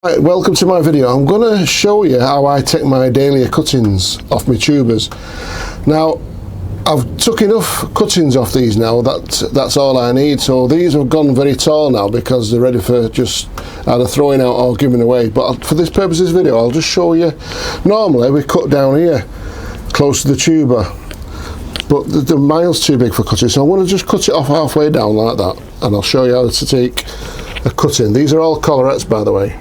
Right, welcome to my video. I'm going to show you how I take my Dahlia cuttings off my tubers. Now, I've took enough cuttings off these now, that's all I need. So these have gone very tall now because they're ready for just either throwing out or giving away. But for this purpose of this video, I'll just show you. Normally we cut down here, close to the tuber, but the mile's too big for cutting, so I'm going to just cut it off halfway down like that, and I'll show you how to take a cutting. These are all collarettes, by the way.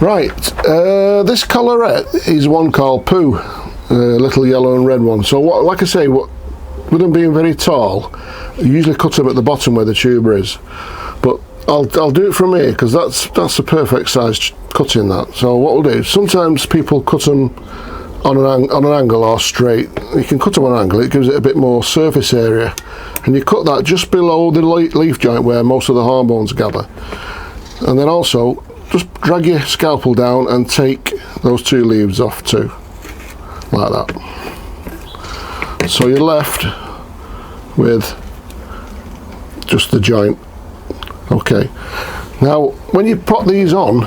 Right, this collarette is one called Pooh, little yellow and red one. So like I say, with them being very tall, I usually cut them at the bottom where the tuber is. But I'll do it from here because that's a perfect size cutting, that. So what we'll do, sometimes people cut them on an angle or straight. You can cut them on an angle, it gives it a bit more surface area. And you cut that just below the leaf joint where most of the hormones gather. And then also, just drag your scalpel down and take those two leaves off too, like that. So you're left with just the joint. Okay, now when you put these on,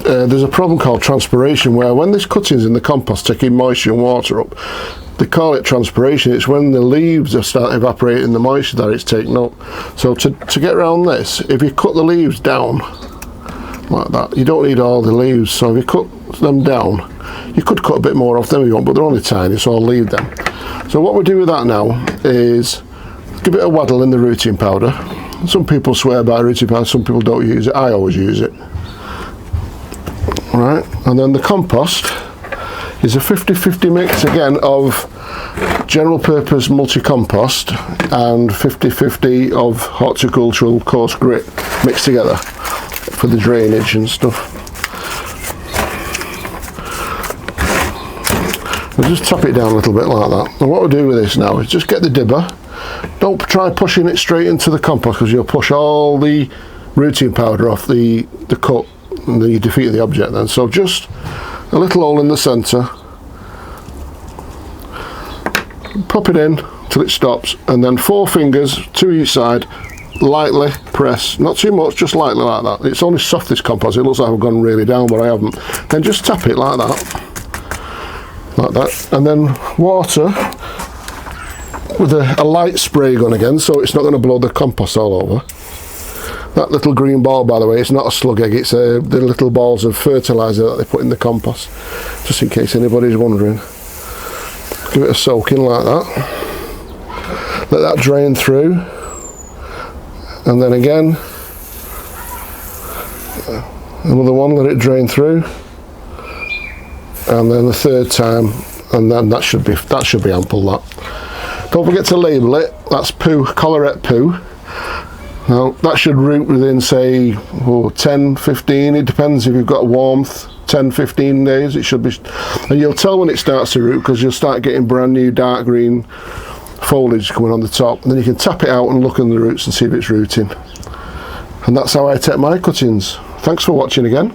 there's a problem called transpiration, where when this cutting's in the compost taking moisture and water up, they call it transpiration. It's when the leaves are starting evaporating the moisture that it's taken up. So to get around this, if you cut the leaves down like that, you don't need all the leaves, so if you cut them down, you could cut a bit more off them if you want, but they're only tiny, so I'll leave them. So what we do with that now is give it a waddle in the rooting powder. Some people swear by rooting powder, some people don't use it. I always use it. Right, and then the compost is a 50-50 mix again of general purpose multi-compost and 50-50 of horticultural coarse grit mixed together for the drainage and stuff. We'll just top it down a little bit like that. And what we'll do with this now is just get the dibber. Don't try pushing it straight into the compost because you'll push all the rooting powder off the cut and then you defeat the object then. So just a little hole in the centre, pop it in till it stops, and then 4 fingers to each side, lightly press, not too much, just lightly like that. It's only soft, this compost, it looks like I've gone really down but I haven't. Then just tap it like that, and then water with a light spray gun again, so it's not going to blow the compost all over. That little green ball, by the way, it's not a slug egg, it's the little balls of fertiliser that they put in the compost, just in case anybody's wondering. Give it a soak in like that, let that drain through, and then again another one, let it drain through, and then the third time, and then that should be ample. That, don't forget to label it. That's Pooh, collarette Pooh. Now that should root within, say, 10-15, it depends if you've got warmth, 10-15 days it should be, and you'll tell when it starts to root because you'll start getting brand new dark green foliage coming on the top, and then you can tap it out and look in the roots and see if it's rooting. And that's how I take my cuttings. Thanks for watching again.